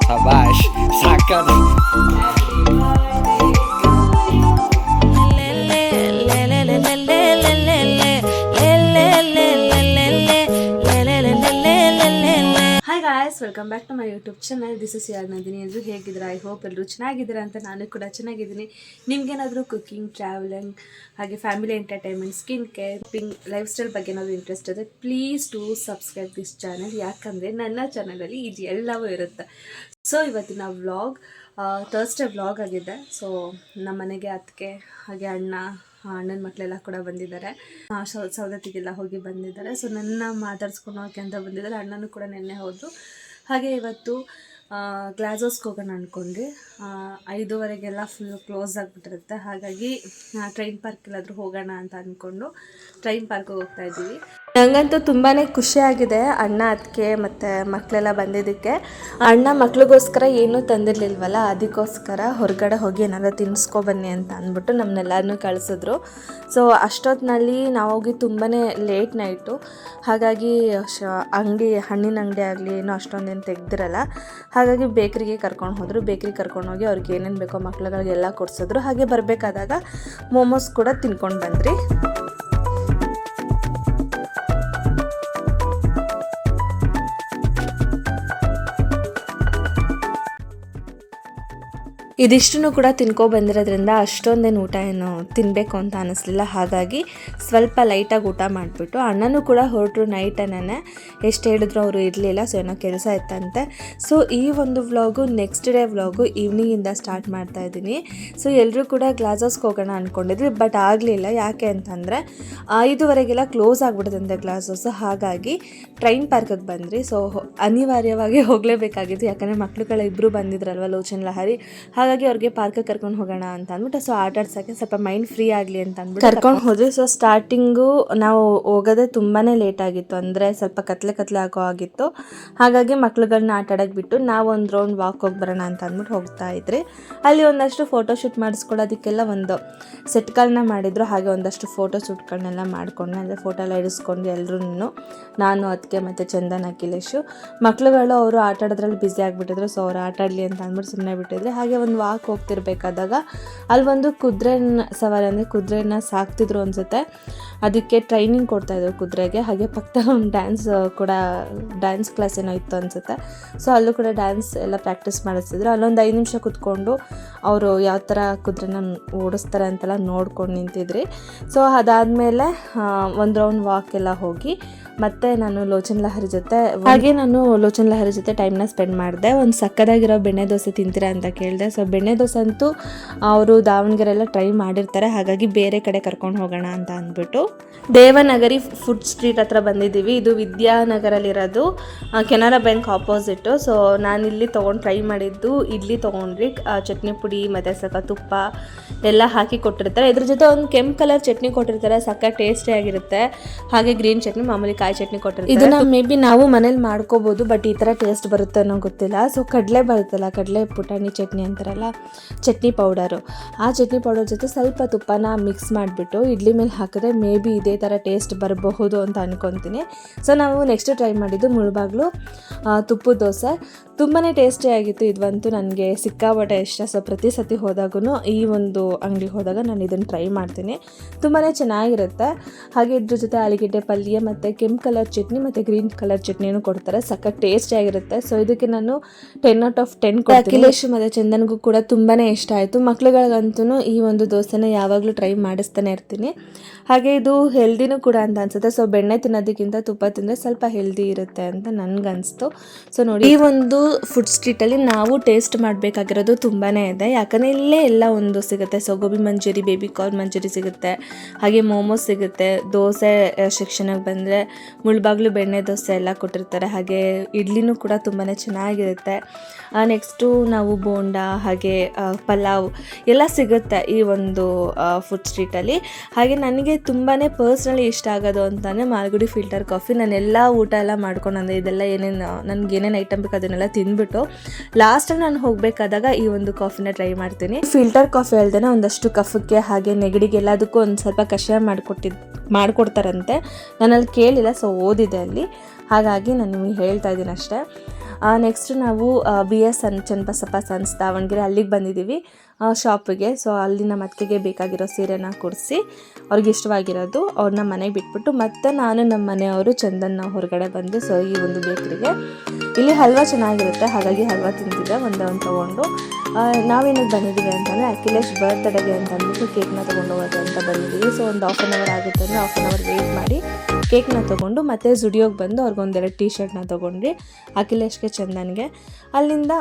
ಶಬಾಷ್ ಸಾಕದು. Hi guys, welcome back to my YouTube channel. This is your Nandini. ಎಲ್ಲರೂ ಹೇಗಿದ್ದೀರಾ? ಐ ಹೋಪ್ ಎಲ್ಲರೂ ಚೆನ್ನಾಗಿದ್ದೀರಾ ಅಂತ ನಾನು ಕೂಡ ಚೆನ್ನಾಗಿದ್ದೀನಿ. ನಿಮ್ಗೇನಾದರೂ ಕುಕಿಂಗ್, ಟ್ರಾವೆಲಿಂಗ್, ಹಾಗೆ family entertainment, skin care, lifestyle ಬಗ್ಗೆ ಏನಾದರೂ ಇಂಟ್ರೆಸ್ಟ್ ಇದೆ, please to subscribe this channel. ಯಾಕಂದರೆ ನನ್ನ ಚಾನಲಲ್ಲಿ ಇದು ಎಲ್ಲವೂ ಇರುತ್ತೆ. ಸೊ ಇವತ್ತಿನ ವ್ಲಾಗ್ ಥರ್ಸ್ಡೇ ವ್ಲಾಗ್ ಆಗಿದೆ. ಸೊ ನಮ್ಮ ಮನೆಗೆ ಅತ್ತಿಗೆ ಹಾಗೆ ಅಣ್ಣನ ಮಕ್ಕಳೆಲ್ಲ ಕೂಡ ಬಂದಿದ್ದಾರೆ. ಸೌದತ್ತಿಗೆಲ್ಲ ಹೋಗಿ ಬಂದಿದ್ದಾರೆ. ಸೊ ನನ್ನ ಮಾತಾಡ್ಸ್ಕೊಂಡು ಹೋಗೋಕ್ಕೆ ಅಂತ ಬಂದಿದ್ದಾರೆ. ಅಣ್ಣನೂ ಕೂಡ ನೆನ್ನೆ ಹೋದರು. ಹಾಗೆ ಇವತ್ತು ಗ್ಲಾಸೋಸ್ಗೆ ಹೋಗೋಣ ಅಂದ್ಕೊಂಡ್ವಿ. 5:15ಗೆಲ್ಲ ಫುಲ್ ಕ್ಲೋಸ್ ಆಗಿಬಿಟ್ಟಿರುತ್ತೆ. ಹಾಗಾಗಿ ಟ್ರೈನ್ ಪಾರ್ಕ್ ಎಲ್ಲಾದರೂ ಹೋಗೋಣ ಅಂತ ಅಂದ್ಕೊಂಡು ಟ್ರೈನ್ ಪಾರ್ಕ್ಗೆ ಹೋಗ್ತಾ ಇದ್ದೀವಿ. ನನಗಂತೂ ತುಂಬಾ ಖುಷಿಯಾಗಿದೆ ಅಣ್ಣ ಅತ್ತಿಗೆ ಮತ್ತು ಮಕ್ಕಳೆಲ್ಲ ಬಂದಿದ್ದಕ್ಕೆ. ಅಣ್ಣ ಮಕ್ಳಿಗೋಸ್ಕರ ಏನೂ ತಂದಿರಲಿಲ್ವಲ್ಲ, ಅದಕ್ಕೋಸ್ಕರ ಹೊರಗಡೆ ಹೋಗಿ ಏನಾದ್ರು ತಿನ್ನಿಸ್ಕೊಬನ್ನಿ ಅಂತ ಅಂದ್ಬಿಟ್ಟು ನಮ್ಮನ್ನೆಲ್ಲರನ್ನೂ ಕಳಿಸಿದ್ರು. ಸೊ ಅಷ್ಟೊತ್ತಿನಲ್ಲಿ ನಾವು ಹೋಗಿ ತುಂಬಾ ಲೇಟ್ ನೈಟು. ಹಾಗಾಗಿ ಹಣ್ಣಿನ ಅಂಗಡಿ ಆಗಲಿ ಏನೋ ಅಷ್ಟೊಂದೇನು ತೆಗ್ದಿರಲ್ಲ. ಹಾಗಾಗಿ ಬೇಕ್ರಿಗೆ ಕರ್ಕೊಂಡು ಹೋದರು. ಬೇಕ್ರಿಗೆ ಕರ್ಕೊಂಡೋಗಿ ಅವ್ರಿಗೆ ಏನೇನು ಬೇಕೋ ಮಕ್ಳುಗಳಿಗೆಲ್ಲ ಕೊಡಿಸಿದ್ರು. ಹಾಗೆ ಬರಬೇಕಾದಾಗ ಮೋಮೋಸ್ ಕೂಡ ತಿನ್ಕೊಂಡು ಬಂದ್ರಿ. ಇದಿಷ್ಟನ್ನು ಕೂಡ ತಿನ್ಕೊಬಂದಿರೋದ್ರಿಂದ ಅಷ್ಟೊಂದೇನು ಊಟ ಏನು ತಿನ್ನಬೇಕು ಅಂತ ಅನ್ನಿಸ್ಲಿಲ್ಲ. ಹಾಗಾಗಿ ಸ್ವಲ್ಪ ಲೈಟಾಗಿ ಊಟ ಮಾಡಿಬಿಟ್ಟು ಅಣ್ಣನೂ ಕೂಡ ಹೊರಟರು ನೈಟನ್ನೇ. ಎಷ್ಟು ಹೇಳಿದ್ರು ಅವರು ಇರಲಿಲ್ಲ. ಸೊ ಏನೋ ಕೆಲಸ ಇತ್ತಂತೆ. ಸೊ ಈ ಒಂದು ವ್ಲಾಗು ನೆಕ್ಸ್ಟ್ ಡೇ ವ್ಲಾಗು ಈವ್ನಿಂಗಿಂದ ಸ್ಟಾರ್ಟ್ ಮಾಡ್ತಾ ಇದ್ದೀನಿ. ಸೊ ಎಲ್ಲರೂ ಕೂಡ ಗ್ಲಾಸೋಸ್ಗೆ ಹೋಗೋಣ ಅಂದ್ಕೊಂಡಿದ್ವಿ, ಬಟ್ ಆಗಲಿಲ್ಲ. ಯಾಕೆ ಅಂತಂದರೆ 5:15ಗೆಲ್ಲ ಕ್ಲೋಸ್ ಆಗಿಬಿಡುತ್ತಂತೆ ಗ್ಲಾಸೋಸ್. ಹಾಗಾಗಿ ಟ್ರೈನ್ ಪಾರ್ಕಿಗೆ ಬಂದ್ರಿ. ಸೊ ಅನಿವಾರ್ಯವಾಗಿ ಹೋಗಲೇಬೇಕಾಗಿತ್ತು. ಯಾಕಂದರೆ ಮಕ್ಳುಗಳ ಇಬ್ಬರು ಬಂದಿದ್ರಲ್ವ, ಲೋಚನ್ ಲಹರಿ. ಹಾಗಾಗಿ ಅವ್ರಿಗೆ ಪಾರ್ಕಿಗೆ ಕರ್ಕೊಂಡು ಹೋಗೋಣ ಅಂತ ಅಂದ್ಬಿಟ್ಟು, ಸೊ ಆಟ ಆಡ್ಸೋಕ್ಕೆ ಸ್ವಲ್ಪ ಮೈಂಡ್ ಫ್ರೀ ಆಗಲಿ ಅಂತ ಅಂದ್ಬಿಟ್ಟು ಕರ್ಕೊಂಡು ಹೋದ್ವಿ. ಸೊ ಸ್ಟಾರ್ಟಿಂಗು ನಾವು ಹೋಗೋದೇ ತುಂಬಾ ಲೇಟ್ ಆಗಿತ್ತು, ಅಂದರೆ ಸ್ವಲ್ಪ ಕತ್ಲೆ ಆಗೋ ಆಗಿತ್ತು. ಹಾಗಾಗಿ ಮಕ್ಳುಗಳನ್ನ ಆಟ ಆಡೋಕ್ಕೆ ಬಿಟ್ಟು ನಾವು ಒಂದು ರೌಂಡ್ ವಾಕ್ ಹೋಗಿ ಬರೋಣ ಅಂತ ಅಂದ್ಬಿಟ್ಟು ಹೋಗ್ತಾ ಇದ್ರಿ. ಅಲ್ಲಿ ಒಂದಷ್ಟು ಫೋಟೋಶೂಟ್ ಮಾಡಿಸ್ಕೊಳ್ಳೋದಕ್ಕೆಲ್ಲ ಒಂದು ಸೆಟ್ಗಳನ್ನ ಮಾಡಿದ್ರು. ಹಾಗೆ ಒಂದಷ್ಟು ಫೋಟೋಶೂಟ್ಗಳನ್ನೆಲ್ಲ ಮಾಡ್ಕೊಂಡು ಅಂದರೆ ಫೋಟೋ ಎಲ್ಲ ಇಡಿಸ್ಕೊಂಡು ಎಲ್ಲರೂ, ನಾನು ಅದಕ್ಕೆ ಮತ್ತು ಚಂದನ್ ಅಖಿಲೇಶು. ಮಕ್ಳುಗಳು ಅವರು ಆಟ ಆಡೋದ್ರಲ್ಲಿ ಬ್ಯುಸಿ ಆಗಿಬಿಟ್ಟಿದ್ರು. ಸೊ ಅವ್ರು ಆಟ ಆಡಲಿ ಅಂತ ಅಂದ್ಬಿಟ್ಟು ಸುಮ್ಮನೆ ಬಿಟ್ಟಿದ್ರೆ. ಹಾಗೆ ಒಂದು ವಾಕ್ ಹೋಗ್ತಿರ್ಬೇಕಾದಾಗ ಅಲ್ಲೊಂದು ಕುದುರೆ ಸವಾರಿ, ಅಂದರೆ ಕುದುರೆನ ಸಾಕ್ತಿದ್ರು ಅನಿಸುತ್ತೆ. ಅದಕ್ಕೆ ಟ್ರೈನಿಂಗ್ ಕೊಡ್ತಾಯಿದ್ರು ಕುದುರೆಗೆ. ಹಾಗೆ ಪಕ್ಕದಲ್ಲಿ ಒಂದು ಡ್ಯಾನ್ಸ್ ಕ್ಲಾಸ್ ಏನೋ ಇತ್ತು ಅನಿಸುತ್ತೆ. ಸೊ ಅಲ್ಲೂ ಕೂಡ ಡ್ಯಾನ್ಸ್ ಎಲ್ಲ ಪ್ರಾಕ್ಟೀಸ್ ಮಾಡಿಸ್ತಿದ್ರು. ಅಲ್ಲೊಂದು 5 ನಿಮಿಷ ಕುತ್ಕೊಂಡು ಅವರು ಯಾವ ಥರ ಕುದುರೆನ ಓಡಿಸ್ತಾರೆ ಅಂತೆಲ್ಲ ನೋಡ್ಕೊಂಡು ನಿಂತಿದ್ರಿ. ಸೊ ಅದಾದಮೇಲೆ ಒಂದು ರೌಂಡ್ ವಾಕ್ ಎಲ್ಲ ಹೋಗಿ ಮತ್ತೆ ನಾನು ಲೋಚನ್ ಲಹರಿ ಜೊತೆ ಟೈಮ್ನ ಸ್ಪೆಂಡ್ ಮಾಡಿದೆ. ಒಂದು ಸಕ್ಕದಾಗಿರೋ ಬೆಣ್ಣೆ ದೋಸೆ ತಿಂತೀರಾ ಅಂತ ಕೇಳಿದೆ. ಸೊ ಬೆಣ್ಣೆ ದೋಸೆ ಅಂತೂ ಅವರು ದಾವಣಗೆರೆಲ್ಲ ಟ್ರೈ ಮಾಡಿರ್ತಾರೆ. ಹಾಗಾಗಿ ಬೇರೆ ಕಡೆ ಕರ್ಕೊಂಡು ಹೋಗೋಣ ಅಂತ ಅಂದ್ಬಿಟ್ಟು ದೇವನಗರಿ ಫುಡ್ ಸ್ಟ್ರೀಟ್ ಹತ್ರ ಬಂದಿದ್ದೀವಿ. ಇದು ವಿದ್ಯಾನಗರಲ್ಲಿರೋದು, ಕೆನರಾ ಬ್ಯಾಂಕ್ ಆಪೋಸಿಟ್ಟು. ಸೊ ನಾನಿಲ್ಲಿ ಟ್ರೈ ಮಾಡಿದ್ದು ಇಡ್ಲಿ ತೊಗೊಂಡ್ರಿ. ಚಟ್ನಿ ಪುಡಿ ಮತ್ತು ಸ್ವಲ್ಪ ತುಪ್ಪ ಎಲ್ಲ ಹಾಕಿ ಕೊಟ್ಟಿರ್ತಾರೆ. ಇದ್ರ ಜೊತೆ ಒಂದು ಕೆಂಪು ಕಲರ್ ಚಟ್ನಿ ಕೊಟ್ಟಿರ್ತಾರೆ, ಸಕ್ಕ ಟೇಸ್ಟಿಯಾಗಿರುತ್ತೆ. ಹಾಗೆ ಗ್ರೀನ್ ಚಟ್ನಿ, ಮಾಮೂಲಿ ಕಾಯಿ ಚಟ್ನಿ ಕೊಟ್ಟಿರ್ತಾರೆ. ಇದನ್ನ ಮೇ ಬಿ ನಾವು ಮನೇಲಿ ಮಾಡ್ಕೋಬೋದು, ಬಟ್ ಈ ಥರ ಟೇಸ್ಟ್ ಬರುತ್ತೆ ಅನ್ನೋ ಗೊತ್ತಿಲ್ಲ. ಸೊ ಕಡಲೆ ಬರುತ್ತಲ್ಲ, ಕಡಲೆ ಪುಟಾಣಿ ಚಟ್ನಿ ಅಂತಾರಲ್ಲ, ಚಟ್ನಿ ಪೌಡರು, ಆ ಚಟ್ನಿ ಪೌಡರ್ ಜೊತೆ ಸ್ವಲ್ಪ ತುಪ್ಪನ ಮಿಕ್ಸ್ ಮಾಡಿಬಿಟ್ಟು ಇಡ್ಲಿ ಮೇಲೆ ಹಾಕಿದ್ರೆ ಮೇ ಬಿ ಇದೇ ಥರ ಟೇಸ್ಟ್ ಬರಬಹುದು ಅಂತ ಅನ್ಕೊತೀನಿ. ಸೊ ನಾವು ನೆಕ್ಸ್ಟ್ ಟ್ರೈ ಮಾಡಿದ್ದು ಮುಳುಬಾಗ್ಲು ತುಪ್ಪದ ದೋಸೆ. ತುಂಬಾ ಟೇಸ್ಟಿಯಾಗಿತ್ತು. ಇದಂತೂ ನನಗೆ ಸಿಕ್ಕಾಪಟ್ಟೆ ಇಷ್ಟ. ಸೊ ಪ್ರತಿ ಸತಿ ಹೋದಾಗೂ ಈ ಒಂದು ಅಂಗಡಿಗೆ ಹೋದಾಗ ನಾನು ಇದನ್ನು ಟ್ರೈ ಮಾಡ್ತೀನಿ. ತುಂಬಾ ಚೆನ್ನಾಗಿರುತ್ತೆ. ಹಾಗೆ ಇದ್ರ ಜೊತೆ ಆಲೂಗೆಡ್ಡೆ ಪಲ್ಯ ಮತ್ತು ಕೆಂಪು ಕಲರ್ ಚಟ್ನಿ ಮತ್ತು ಗ್ರೀನ್ ಕಲರ್ ಚಟ್ನಿನೂ ಕೊಡ್ತಾರೆ. ಸಕ್ಕ ಟೇಸ್ಟಿಯಾಗಿರುತ್ತೆ. ಸೊ ಇದಕ್ಕೆ ನಾನು 10/10 ಕೊಡ್ತೀನಿ. ಅಖಿಲೇಶ್ ಮತ್ತು ಚಂದನ್ಗೂ ಕೂಡ ತುಂಬಾ ಇಷ್ಟ ಆಯಿತು. ಮಕ್ಳುಗಳಿಗಂತೂ ಈ ಒಂದು ದೋಸೆನ ಯಾವಾಗಲೂ ಟ್ರೈ ಮಾಡಿಸ್ತಾನೆ ಇರ್ತೀನಿ. ಹಾಗೆ ಇದು ಹೆಲ್ದಿನೂ ಕೂಡ ಅಂತ ಅನ್ಸುತ್ತೆ. ಸೊ ಬೆಣ್ಣೆ ತಿನ್ನೋದಕ್ಕಿಂತ ತುಪ್ಪ ತಿಂದರೆ ಸ್ವಲ್ಪ ಹೆಲ್ದಿ ಇರುತ್ತೆ ಅಂತ ನನಗನ್ನಿಸ್ತು. ಸೊ ನೋಡಿ, ಈ ಒಂದು ಫುಡ್ ಸ್ಟ್ರೀಟಲ್ಲಿ ನಾವು ಟೇಸ್ಟ್ ಮಾಡಬೇಕಾಗಿರೋದು ತುಂಬಾ ಇದೆ. ಯಾಕಂದರೆ ಇಲ್ಲೇ ಎಲ್ಲ ಒಂದು ಸಿಗುತ್ತೆ. So gobi manchurian, baby corn manchurian ಸಿಗುತ್ತೆ. ಹಾಗೆ ಮೋಮೋಸ್ ಸಿಗುತ್ತೆ. ದೋಸೆ ಸೆಕ್ಷನ್ಗೆ ಬಂದರೆ ಮುಳುಬಾಗ್ಲು ಬೆಣ್ಣೆ ದೋಸೆ ಎಲ್ಲ ಕೊಟ್ಟಿರ್ತಾರೆ. ಹಾಗೆ ಇಡ್ಲಿನೂ ಕೂಡ ತುಂಬಾ ಚೆನ್ನಾಗಿರುತ್ತೆ. ನೆಕ್ಸ್ಟು ನಾವು ಬೋಂಡ ಹಾಗೆ ಪಲಾವ್ ಎಲ್ಲ ಸಿಗುತ್ತೆ ಈ ಒಂದು ಫುಡ್ ಸ್ಟ್ರೀಟಲ್ಲಿ. ಹಾಗೆ ನನಗೆ ತುಂಬಾ ಪರ್ಸ್ನಲಿ ಇಷ್ಟ ಆಗೋದು ಅಂತಂದರೆ ಮಾಲ್ಗುಡಿ ಫಿಲ್ಟರ್ ಕಾಫಿ. ನಾನೆಲ್ಲ ಊಟ ಎಲ್ಲ ಮಾಡ್ಕೊಂಡು ಅಂದರೆ ಇದೆಲ್ಲ ನನಗೆ ಏನೇನು ಐಟಮ್ ಬೇಕು ಅದನ್ನೆಲ್ಲ ತಿಂದ್ಬಿಟ್ಟು ಲಾಸ್ಟಲ್ಲಿ ನಾನು ಹೋಗಬೇಕಾದಾಗ ಈ ಒಂದು ಕಾಫಿನ ಟ್ರೈ ಮಾಡ್ತೀನಿ. ಫಿಲ್ಟರ್ ಕಾಫಿ ಹೇಳ್ದೇನೆ ಒಂದಷ್ಟು ಕಫಕ್ಕೆ ಹಾಗೆ ನೆಗಡಿಗೆ ಎಲ್ಲದಕ್ಕೂ ಒಂದು ಸ್ವಲ್ಪ ಕಷಾಯ ಮಾಡಿಕೊಡ್ತಾರಂತೆ. ನಾನು ಅಲ್ಲಿ ಕೇಳಿಲ್ಲ, ಸೊ ಓದಿದೆ ಅಲ್ಲಿ, ಹಾಗಾಗಿ ನಾನು ನಿಮಗೆ ಹೇಳ್ತಾ ಇದ್ದೀನಿ ಅಷ್ಟೇ. ನೆಕ್ಸ್ಟ್ ನಾವು BS ಚನ್ನಬಸಪ್ಪ ಸನ್ಸ್ ದಾವಣಗೆರೆ ಅಲ್ಲಿಗೆ ಬಂದಿದ್ದೀವಿ ಶಾಪಿಗೆ. ಸೊ ಅಲ್ಲಿ ನಮ್ಮ ಅತ್ತಿಗೆಗೆ ಬೇಕಾಗಿರೋ ಸೀರೆನ ಕೊಡಿಸಿ ಅವ್ರಿಗೆ ಇಷ್ಟವಾಗಿರೋದು ಅವ್ರನ್ನ ಮನೆಗೆ ಬಿಟ್ಬಿಟ್ಟು ಮತ್ತೆ ನಾನು ನಮ್ಮ ಮನೆಯವರು ಚಂದನ್ ಹೊರಗಡೆ ಬಂದು ಸೊ ಈ ಒಂದು ಬೇಕ್ರಿಗೆ. ಇಲ್ಲಿ ಹಲ್ವಾ ಚೆನ್ನಾಗಿರುತ್ತೆ, ಹಾಗಾಗಿ ಹಲ್ವಾ ತಿಂತಿದ್ದೆ ಒಂದೇ ಒಂದು ತೊಗೊಂಡು. ನಾವೇನಿಗೆ ಬಂದಿದ್ದೀವಿ ಅಂತಂದರೆ ಅಖಿಲೇಶ್ ಬರ್ತ್ಡೇಗೆ ಅಂತ ಅಂದ್ಬಿಟ್ಟು ಕೇಕ್ನ ತೊಗೊಂಡು ಹೋಗೋದು ಅಂತ ಬಂದಿದ್ದೀವಿ. ಸೊ ಒಂದು ½ ಆನ್ ಅವರ್ ಆಗುತ್ತೆ ಅಂದರೆ ½ ಆನ್ ಅವರ್ ವೆಯ್ಟ್ ಮಾಡಿ ಕೇಕ್ನ ತೊಗೊಂಡು ಮತ್ತೆ ಜುಡಿಯೋಗೆ ಬಂದು ಅವ್ರಿಗೊಂದೆರಡು ಟೀ ಶರ್ಟ್ನ ತೊಗೊಂಡ್ರಿ ಅಖಿಲೇಶ್ಗೆ ಚಂದನ್ಗೆ. ಅಲ್ಲಿಂದ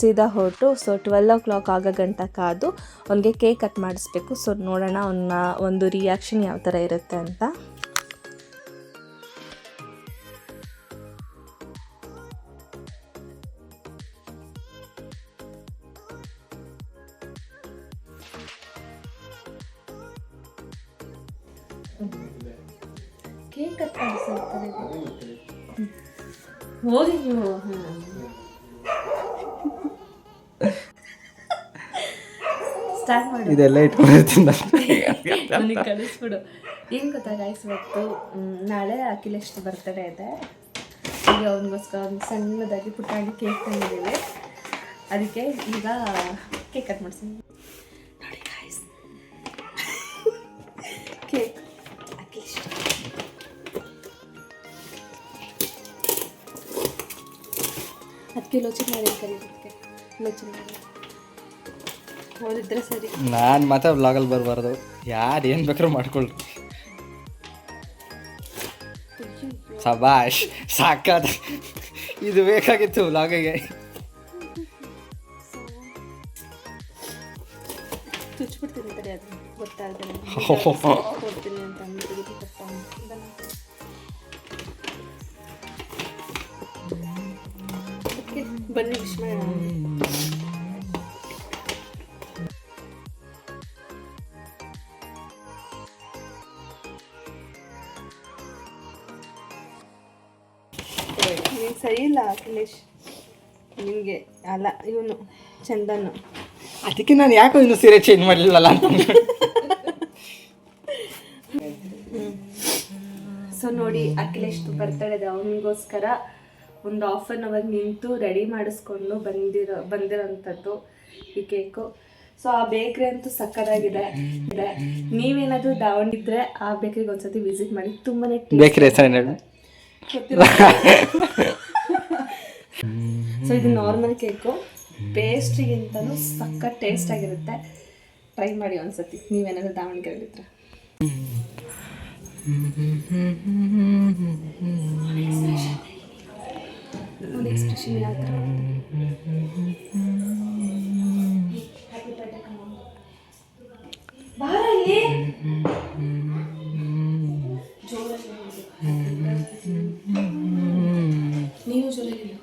ಸೀದಾ ಹೊರಟು ಸೊ 12 o'clock ಆಗೋ ಗಂಟ ಕಾದು ಅವನಿಗೆ ಕೇಕ್ ಕಟ್ ಮಾಡಿಸ್ಬೇಕು. ಸೊ ನೋಡೋಣ ಅವನ ಒಂದು ರಿಯಾಕ್ಷನ್ ಯಾವ ಥರ ಇರುತ್ತೆ ಅಂತ. ಕೇಕ್ ಕಟ್ ಮಾಡಿಸ್ತಾರೆ ಹೋಗಿ ನೀವು ಸ್ಟಾರ್ಟ್ ಮಾಡಿ ಇದೆಲ್ಲ ಇಟ್ಕೊಂಡಿರ್ತೀನಿ ನನಗೆ ಕಳಿಸ್ಬಿಡು. ಏನು ಗೊತ್ತಾ ಗೈಸ್, ಇವತ್ತು ನಾಳೆ ಅಖಿಲೇಶ್ ಬರ್ತಡೇ ಇದೆ. ಈಗ ಅವನಿಗೋಸ್ಕರ ಒಂದು ಸಣ್ಣದಾಗಿ ಪುಟ್ಟಾಗಿ ಕೇಕ್ ತಂದಿದ್ದೀವಿ. ಅದಕ್ಕೆ ಈಗ ಕೇಕ್ ಕಟ್ ಮಾಡಿಸ್ತೀನಿ. ನೋಡಿ ಗೈಸ್, ಕೇಕ್ ಅಖಿಲೇಶ್ 10 ಕಿಲೋ ಚಿನ್ನ ಕರೀದಕ್ಕೆ ಲೋಚನೆ ಹೋದಿದ್ರೆ ಸರಿ. ನಾನು ಮಾತ್ರ ವ್ಲಾಗಲ್ಲಿ ಬರಬಾರ್ದು, ಯಾರು ಏನು ಬೇಕಾದ್ರೂ ಮಾಡ್ಕೊಳ್ರಿ. ಸಬಾಷ್, ಸಾಕಾದ ಇದು ಬೇಕಾಗಿತ್ತು ವ್ಲಾಗಿಗೆ. ತುಚ್ಬಿಡ್ತೀನಿ ತಡೆ, ಅದು ಗೊತ್ತಾಗ್ತದೆ ಕೊಡ್ತೀನಿ ಅಂತ ಅಂದ್ಬಿಟ್ಟು ಬನ್ನಿ ವಿಶ್ ಮಾಡೋಣ. ಸರಿ ಇಲ್ಲ ಅಖಿಲೇಶ್, ನಿಮಗೆ ಅಲ್ಲ ಇವನು ಚಂದನ್ನು. ಅದಕ್ಕೆ ನಾನು ಯಾಕೋ ಇನ್ನು ಸೀರೆ ಚೇಂಜ್ ಮಾಡಲಿಲ್ಲಲ್ಲ ಅಂತ. ಸೊ ನೋಡಿ, ಅಖಿಲೇಶ್ ಬರ್ತಡೇದ ಅವನಿಗೋಸ್ಕರ ಒಂದು ½ ಆನ್ ಅವರ್ ನಿಂತು ರೆಡಿ ಮಾಡಿಸ್ಕೊಂಡು ಬಂದಿರೋಂಥದ್ದು ಈ ಕೇಕು. ಸೊ ಆ ಬೇಕ್ರಿ ಅಂತೂ ಸಕ್ಕತ್ತಾಗಿದೆ. ನೀವೇನಾದರೂ ದಾವಣಗೆರೆ ಆ ಬೇಕ್ರಿಗೆ ಒಂದ್ಸತಿ ವಿಸಿಟ್ ಮಾಡಿ, ತುಂಬಾನೇ ಬೇಕ್ರಿ ಹೆಸರು. ಸೊ ಇದು ನಾರ್ಮಲ್ ಕೇಕು, ಪೇಸ್ಟ್ರಿಗಿಂತನೂ ಸಕ್ಕತ್ ಟೇಸ್ಟ್ ಆಗಿರುತ್ತೆ. ಟ್ರೈ ಮಾಡಿ ಒಂದ್ಸತಿ ನೀವೇನಾದರೂ ದಾವಣಗೆರೆಲಿದ್ರೆ. ನೋಡಿ ಎಕ್ಸ್ಪ್ರೆಷನ್ ಯಾವ ಥರ ನೀವು ಜೋರಾಗಿಲ್ಲ.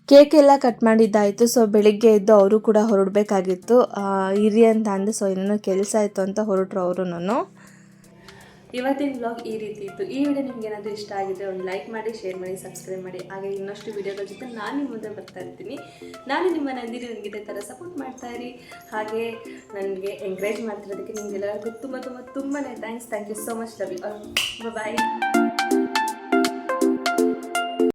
ಕೇಕ್ ಎಲ್ಲ ಕಟ್ ಮಾಡಿದ್ದಾಯಿತು. ಸೊ ಬೆಳಿಗ್ಗೆ ಎದ್ದು ಅವರು ಕೂಡ ಹೊರಡಬೇಕಾಗಿತ್ತು, ಇರಿ ಅಂತ ಅಂದೆ. ಸೊ ಇನ್ನೂ ಕೆಲಸ ಆಯಿತು ಅಂತ ಹೊರಟರು ಅವರು. ಇವತ್ತಿನ ಬ್ಲಾಗ್ ಈ ರೀತಿ ಇತ್ತು. ಈ ವಿಡಿಯೋ ನಿಮ್ಗೆ ಏನಾದರೂ ಇಷ್ಟ ಆಗಿದೆ ಒಂದು ಲೈಕ್ ಮಾಡಿ, ಶೇರ್ ಮಾಡಿ, ಸಬ್ಸ್ಕ್ರೈಬ್ ಮಾಡಿ. ಹಾಗೆ ಇನ್ನಷ್ಟು ವಿಡಿಯೋಗಳ ಜೊತೆ ನಾನು ನಿಮ್ಮ ಮುಂದೆ ಬರ್ತಾ ಇರ್ತೀನಿ. ನಾನು ನಿಮ್ಮ ನಂದಿನಿ, ನನಗೆ ಇದೇ ಥರ ಸಪೋರ್ಟ್ ಮಾಡ್ತಾ ಇರಿ. ಹಾಗೆ ನನಗೆ ಎಂಕರೇಜ್ ಮಾಡ್ತಿರೋದಕ್ಕೆ ನಿಮಗೆಲ್ಲರಿಗೂ ತುಂಬಾ thanks. Thank you so much. Love you. Bye.